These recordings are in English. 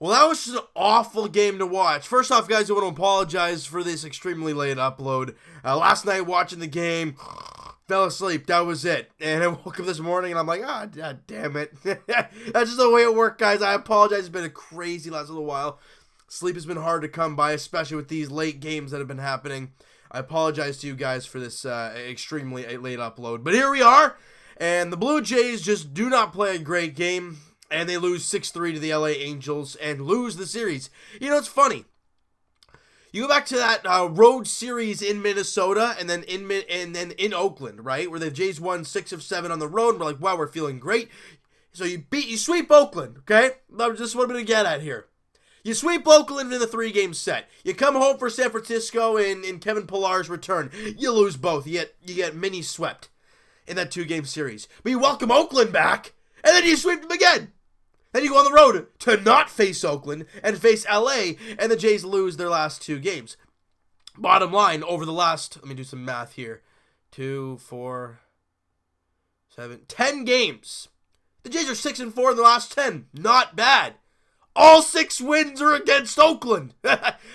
Well, that was just an awful game to watch. First off, guys, I want to apologize for this extremely late upload. Last night watching the game, fell asleep. That was it. And I woke up this morning and I'm like, God damn it. That's just the way it worked, guys. I apologize. It's been a crazy last little while. Sleep has been hard to come by, especially with these late games that have been happening. I apologize to you guys for this extremely late upload. But here we are. And the Blue Jays just do not play a great game. And they lose 6-3 to the LA Angels and lose the series. You know, it's funny. You go back to that road series in Minnesota and then in Oakland, right? Where the Jays won 6 of 7 on the road. And we're like, wow, we're feeling great. So you sweep Oakland, okay? That's just what I'm going to get at here. You sweep Oakland in the 3-game set. You come home for San Francisco in Kevin Pillar's return. You lose both. You get mini swept in that 2-game series. But you welcome Oakland back, and then you sweep them again. Then you go on the road to not face Oakland and face LA, and the Jays lose their last 2 games. Bottom line, over the last, let me do some math here, 2, 4, 7, 10 games. The Jays are 6-4 in the last 10. Not bad. All 6 wins are against Oakland.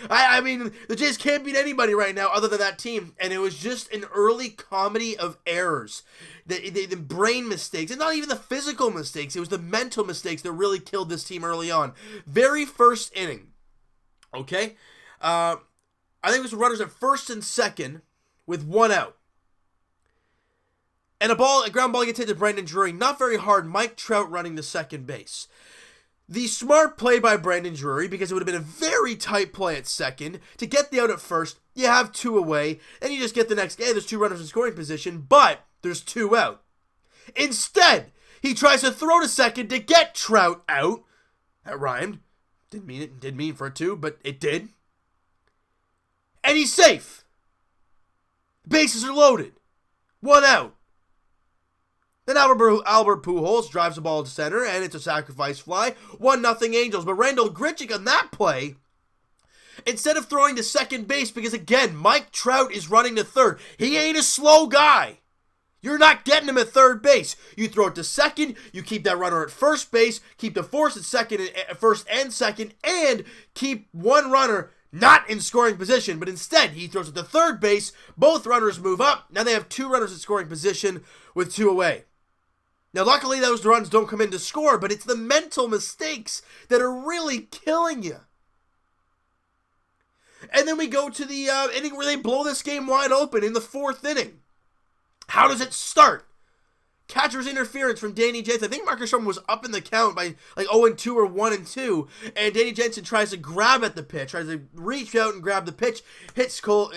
I mean, the Jays can't beat anybody right now other than that team. And it was just an early comedy of errors. The brain mistakes. And not even the physical mistakes. It was the mental mistakes that really killed this team early on. Very first inning. Okay? I think it was runners at first and second with 1 out. And a ground ball gets hit to Brandon Drury. Not very hard. Mike Trout running to second base. The smart play by Brandon Drury, because it would have been a very tight play at second, to get the out at first, you have 2 away, and you just get the next game. There's 2 runners in scoring position, but there's 2 out. Instead, he tries to throw to second to get Trout out. That rhymed. Didn't mean for it to, but it did. And he's safe. Bases are loaded. 1 out. Then Albert Pujols drives the ball to center, and it's a sacrifice fly. 1-0 Angels. But Randall Grichuk on that play, instead of throwing to second base, because again, Mike Trout is running to third. He ain't a slow guy. You're not getting him at third base. You throw it to second, you keep that runner at first base, keep the force at first and second, and keep one runner not in scoring position, but instead he throws it to third base. Both runners move up. Now they have 2 runners in scoring position with 2 away. Now, luckily, those runs don't come in to score, but it's the mental mistakes that are really killing you. And then we go to the inning where they blow this game wide open in the 4th inning. How does it start? Catcher's interference from Danny Jansen. I think Marcus Stroman was up in the count by like 0-2 or 1-2, and Danny Jansen tries to grab at the pitch, tries to reach out and grab the pitch, hits Cole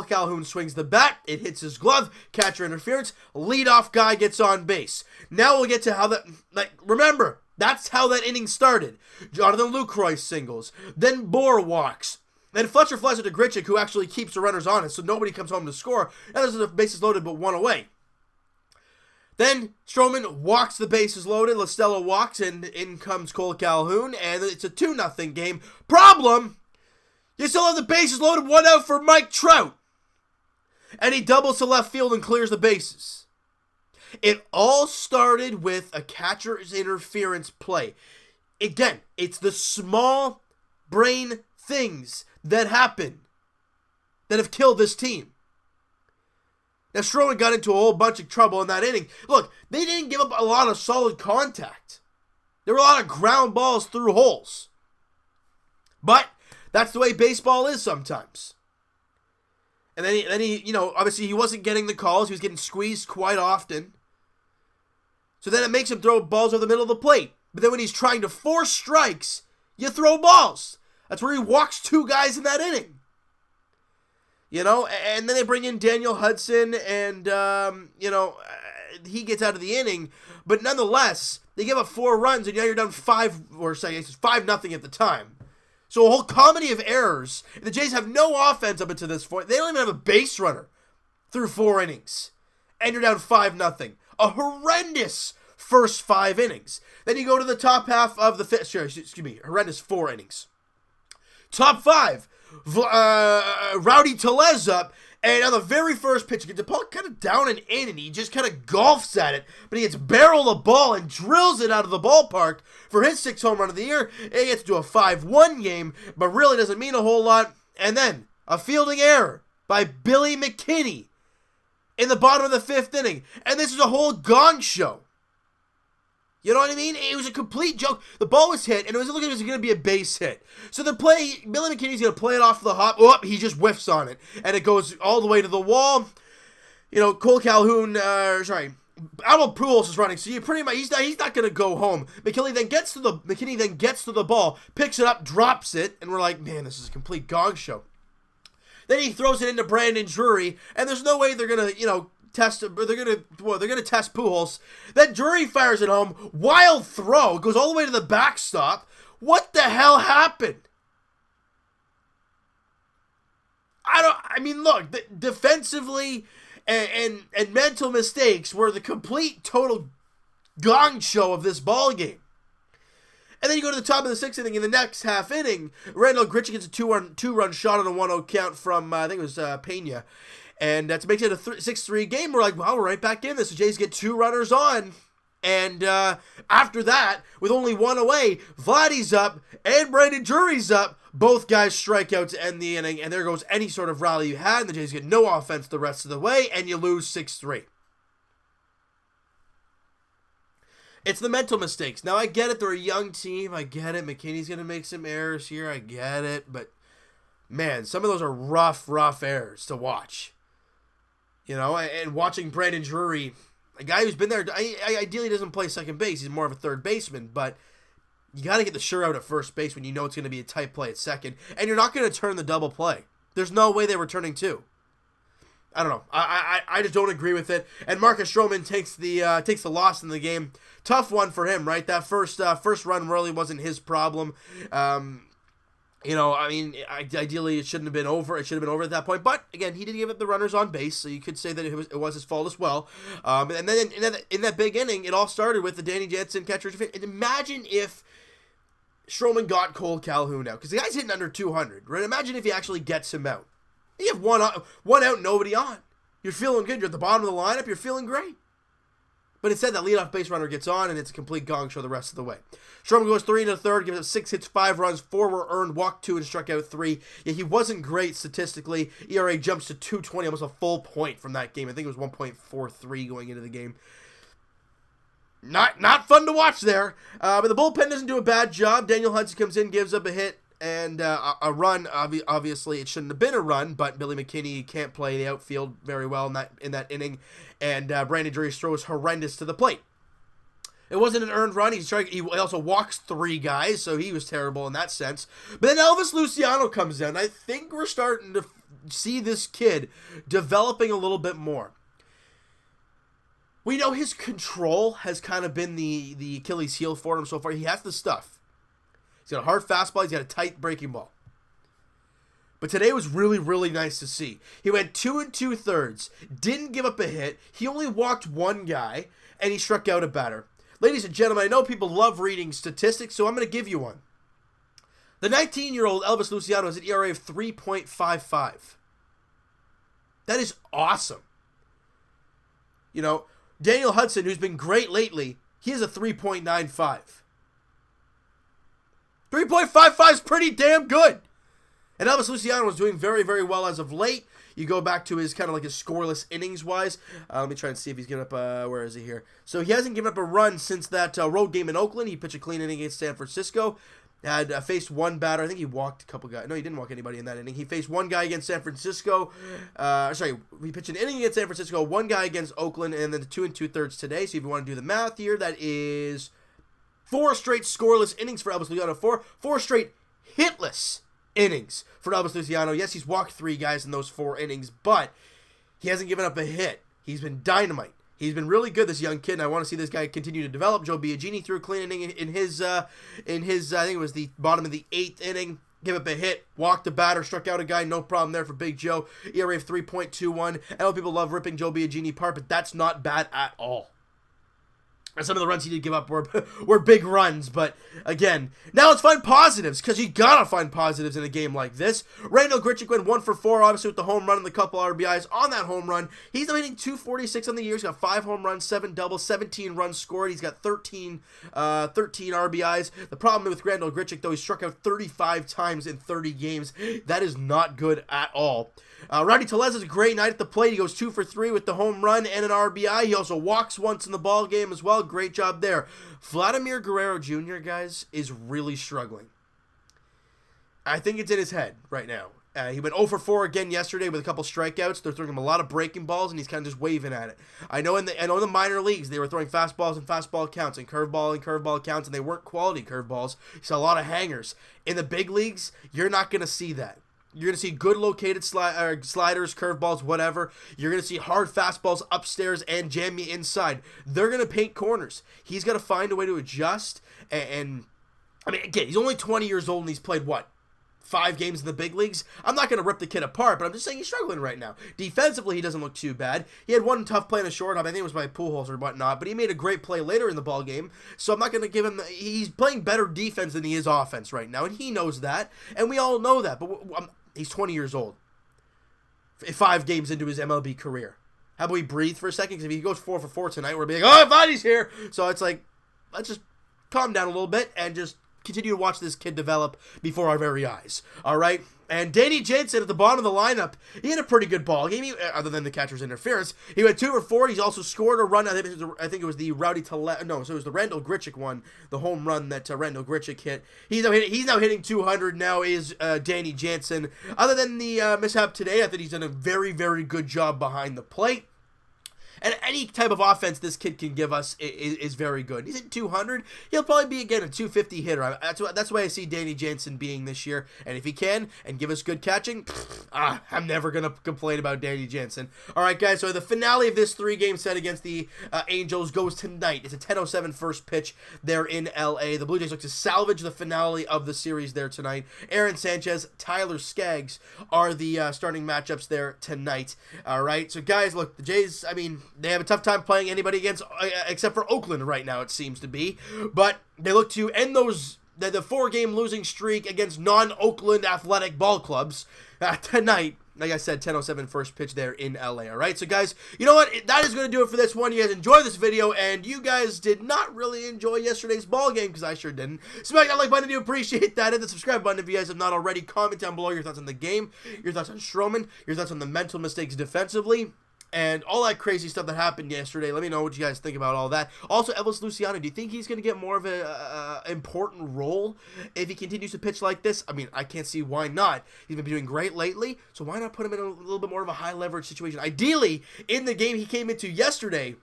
Calhoun, swings the bat, it hits his glove, catcher interference, leadoff guy gets on base. Now we'll get to how that, remember, that's how that inning started. Jonathan Lucroy singles, then Bohr walks, then Fletcher flies it to Grichuk, who actually keeps the runners on it, so nobody comes home to score, and there's the bases loaded but 1 away. Then Stroman walks the bases loaded, LaStella walks, and in comes Cole Calhoun, and it's a 2-0 game. Problem, you still have the bases loaded, 1 out for Mike Trout. And he doubles to left field and clears the bases. It all started with a catcher's interference play. Again, it's the small brain things that happen that have killed this team. Now, Stroman got into a whole bunch of trouble in that inning. Look, they didn't give up a lot of solid contact. There were a lot of ground balls through holes. But that's the way baseball is sometimes. And then he, obviously he wasn't getting the calls. He was getting squeezed quite often. So then it makes him throw balls over the middle of the plate. But then when he's trying to force strikes, you throw balls. That's where he walks 2 guys in that inning. And then they bring in Daniel Hudson, and, he gets out of the inning. But nonetheless, they give up 4 runs, and now you're down 5, or say it's 5-0 at the time. So a whole comedy of errors. The Jays have no offense up until this point. They don't even have a base runner through 4 innings. And you're down 5-0. A horrendous first 5 innings. Then you go to the top half of the fifth. Horrendous 4 innings. Top 5. Rowdy Tellez up, And on the very first pitch, he gets the ball kind of down and in, and he just kind of golfs at it. But he gets barrel the ball and drills it out of the ballpark for his 6th home run of the year. And he gets to do a 5-1 game, but really doesn't mean a whole lot. And then a fielding error by Billy McKinney in the bottom of the 5th inning. And this is a whole gong show. You know what I mean? It was a complete joke. The ball was hit, and it was looking like it was going to be a base hit. So Billy McKinney's going to play it off the hop. Oh, he just whiffs on it, and it goes all the way to the wall. You know, Albert Pujols is running, so you pretty much he's not going to go home. McKinney then gets to the ball, picks it up, drops it, and we're like, man, this is a complete gong show. Then he throws it into Brandon Drury, and there's no way they're going to, test Pujols. Then Drury fires it home. Wild throw. Goes all the way to the backstop. What the hell happened? Look, defensively and mental mistakes were the complete total gong show of this ball game. And then you go to the top of the 6th inning. In the next half inning, Randall Grichuk gets a two-run shot on a 1-0 count from, I think it was Pena. And that makes it a 6-3 game. We're like, well, we're right back in this. The Jays get 2 runners on. And after that, with only 1 away, Vladdy's up and Brandon Drury's up. Both guys strike out to end the inning. And there goes any sort of rally you had. And the Jays get no offense the rest of the way. And you lose 6-3. It's the mental mistakes. Now, I get it. They're a young team. I get it. McKinney's going to make some errors here. I get it. But, man, some of those are rough errors to watch. And watching Brandon Drury, a guy who's been there, ideally doesn't play second base. He's more of a third baseman, but you got to get the sure out at first base when you know it's going to be a tight play at second, and you're not going to turn the double play. There's no way they were turning 2. I don't know. I just don't agree with it. And Marcus Stroman takes the loss in the game. Tough one for him, right? That first run really wasn't his problem. Ideally it shouldn't have been over. It should have been over at that point. But again, he did give up the runners on base, so you could say that it was his fault as well. And then in that big inning, it all started with the Danny Jansen catcher. And imagine if Stroman got Cole Calhoun out, because the guy's hitting under 200. Right? Imagine if he actually gets him out. You have one out, nobody on. You're feeling good. You're at the bottom of the lineup. You're feeling great. But instead, that leadoff base runner gets on, and it's a complete gong show the rest of the way. Stroman goes 3 1/3, gives up 6 hits, 5 runs, 4 were earned, walked 2, and struck out 3. Yeah, he wasn't great statistically. ERA jumps to 2.20, almost a full point from that game. I think it was 1.43 going into the game. Not fun to watch there. But the bullpen doesn't do a bad job. Daniel Hudson comes in, gives up a hit and a run. Obviously, it shouldn't have been a run, but Billy McKinney can't play the outfield very well in that inning. And Brandon Drury's throw is horrendous to the plate. It wasn't an earned run. He also walks 3 guys, so he was terrible in that sense. But then Elvis Luciano comes in. I think we're starting to see this kid developing a little bit more. We know his control has kind of been the Achilles heel for him so far. He has the stuff. He's got a hard fastball. He's got a tight breaking ball. But today was really, really nice to see. He went 2 2/3, didn't give up a hit. He only walked 1 guy, and he struck out a batter. Ladies and gentlemen, I know people love reading statistics, so I'm going to give you one. The 19-year-old Elvis Luciano has an ERA of 3.55. That is awesome. Daniel Hudson, who's been great lately, he has a 3.95. 3.55 is pretty damn good. And Elvis Luciano was doing very, very well as of late. You go back to his kind of like his scoreless innings-wise. Let me try and see if he's given up, where is he here? So he hasn't given up a run since that road game in Oakland. He pitched a clean inning against San Francisco. Had faced 1 batter. I think he walked a couple guys. No, he didn't walk anybody in that inning. He faced 1 guy against San Francisco. He pitched an inning against San Francisco, 1 guy against Oakland, and then 2 2/3 today. So if you want to do the math here, that is 4 straight scoreless innings for Elvis Luciano. 4 straight hitless innings for Elvis Luciano. Yes, he's walked 3 guys in those 4 innings, but he hasn't given up a hit. He's been dynamite. He's been really good, this young kid, and I want to see this guy continue to develop. Joe Biagini threw a clean inning in his I think it was the bottom of the 8th inning. Give up a hit, walked the batter, struck out a guy, no problem there for Big Joe. ERA of 3.21. I know people love ripping Joe Biagini apart, but that's not bad at all. Some of the runs he did give up were big runs, but again, now let's find positives, because you gotta find positives in a game like this. Randall Grichuk went 1 for 4, obviously with the home run and the couple RBIs on that home run. He's now hitting .246 on the year. He's got 5 home runs, 7 doubles, 17 runs scored. He's got 13 RBIs. The problem with Randall Grichuk, though, he struck out 35 times in 30 games. That is not good at all. Rowdy Tellez has a great night at the plate. He goes 2 for 3 with the home run and an RBI. He also walks once in the ball game as well. Great job there. Vladimir Guerrero Jr., guys, is really struggling. I think it's in his head right now. He went 0 for 4 again yesterday with a couple strikeouts. They're throwing him a lot of breaking balls, and he's kind of just waving at it. I know in the minor leagues, they were throwing fastballs and fastball counts and curveball counts, and they weren't quality curveballs. You saw a lot of hangers. In the big leagues, you're not going to see that. You're going to see good located sliders, curveballs, whatever. You're going to see hard fastballs upstairs and jam you inside. They're going to paint corners. He's got to find a way to adjust. And I mean, again, he's only 20 years old and he's played, 5 games in the big leagues? I'm not going to rip the kid apart, but I'm just saying he's struggling right now. Defensively, he doesn't look too bad. He had one tough play in a shortstop. I think it was by Pujols or whatnot, but he made a great play later in the ball game. So I'm not going to give him... He's playing better defense than he is offense right now, and he knows that, and we all know that. But he's 20 years old. 5 games into his MLB career. How about we breathe for a second? Because if he goes 4 for 4 tonight, we're going to be like, oh, Vladdy's here! So it's like, let's just calm down a little bit and just continue to watch this kid develop before our very eyes. All right? And Danny Jansen at the bottom of the lineup, he had a pretty good ball game, other than the catcher's interference. He went 2 for 4. He's also scored a run. I think it was the Rowdy Tellez. No, so it was the Randall Grichuk one, the home run that Randall Grichuk hit. He's now hitting 200. Now is Danny Jansen. Other than the mishap today, I think he's done a very, very good job behind the plate. And any type of offense this kid can give us is very good. He's at 200. He'll probably be, again, a 250 hitter. That's why I see Danny Jansen being this year. And if he can and give us good catching, I'm never going to complain about Danny Jansen. All right, guys, so the finale of this 3-game set against the Angels goes tonight. It's a 10:07 first pitch there in L.A. The Blue Jays look to salvage the finale of the series there tonight. Aaron Sanchez, Tyler Skaggs are the starting matchups there tonight. All right, so, guys, look, the Jays, I mean... They have a tough time playing anybody against, except for Oakland right now, it seems to be. But they look to end the 4-game losing streak against non-Oakland athletic ball clubs tonight. Like I said, 10:07 first pitch there in LA. All right, so guys, you know what? That is going to do it for this one. You guys enjoyed this video, and you guys did not really enjoy yesterday's ball game, because I sure didn't. Smack that like button if you appreciate that, and the subscribe button if you guys have not already. Comment down below your thoughts on the game, your thoughts on Stroman, your thoughts on the mental mistakes defensively, and all that crazy stuff that happened yesterday. Let me know what you guys think about all that. Also, Elvis Luciano, do you think he's going to get more of a important role if he continues to pitch like this? I mean, I can't see why not. He's been doing great lately, so why not put him in a little bit more of a high-leverage situation? Ideally, in the game he came into yesterday,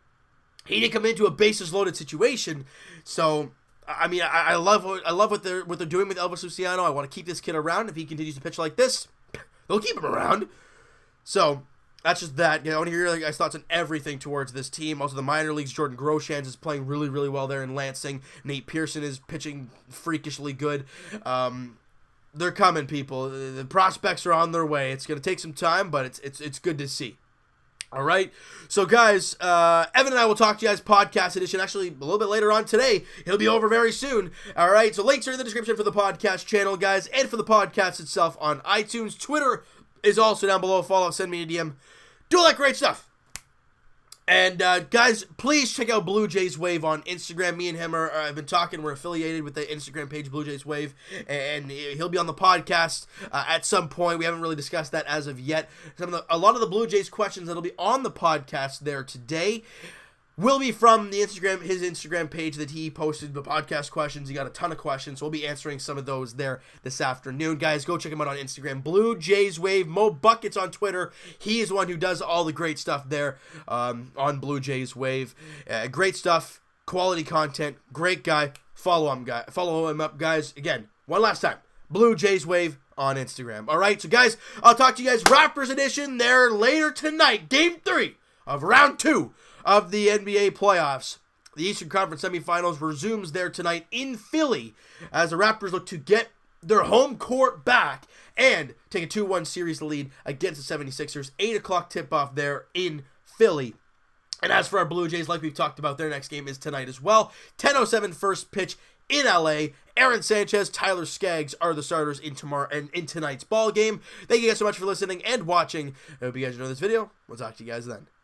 he didn't come into a bases-loaded situation, so... I mean, I love what they're doing with Elvis Luciano. I want to keep this kid around. If he continues to pitch like this, they'll keep him around. So... That's just that. I want to hear your guys' thoughts on everything towards this team. Also, the minor leagues, Jordan Groshans is playing really, really well there in Lansing. Nate Pearson is pitching freakishly good. They're coming, people. The prospects are on their way. It's going to take some time, but it's good to see. All right. So, guys, Evan and I will talk to you guys podcast edition actually a little bit later on today. It'll be over very soon. All right. So, links are in the description for the podcast channel, guys, and for the podcast itself on iTunes. Twitter is also down below. Follow, send me a DM. Do all that great stuff. And, guys, please check out Blue Jays Wave on Instagram. Me and him I've been talking. We're affiliated with the Instagram page, Blue Jays Wave. And he'll be on the podcast at some point. We haven't really discussed that as of yet. A lot of the Blue Jays questions that'll be on the podcast there today will be from his Instagram page that he posted the podcast questions. He got a ton of questions, so we'll be answering some of those there this afternoon. Guys, go check him out on Instagram. Blue Jays Wave. Mo Buckets on Twitter. He is the one who does all the great stuff there on Blue Jays Wave. Great stuff. Quality content. Great guy. Follow him up, guys. Again, one last time. Blue Jays Wave on Instagram. All right, so guys, I'll talk to you guys Raptors edition there later tonight. Game 3 of round 2 of the NBA playoffs. The Eastern Conference semifinals resumes there tonight in Philly as the Raptors look to get their home court back and take a 2-1 series lead against the 76ers. 8 o'clock tip-off there in Philly. And as for our Blue Jays, like we've talked about, their next game is tonight as well. 10:07 first pitch in LA. Aaron Sanchez, Tyler Skaggs are the starters in tonight's ball game. Thank you guys so much for listening and watching. I hope you guys enjoyed this video. We'll talk to you guys then.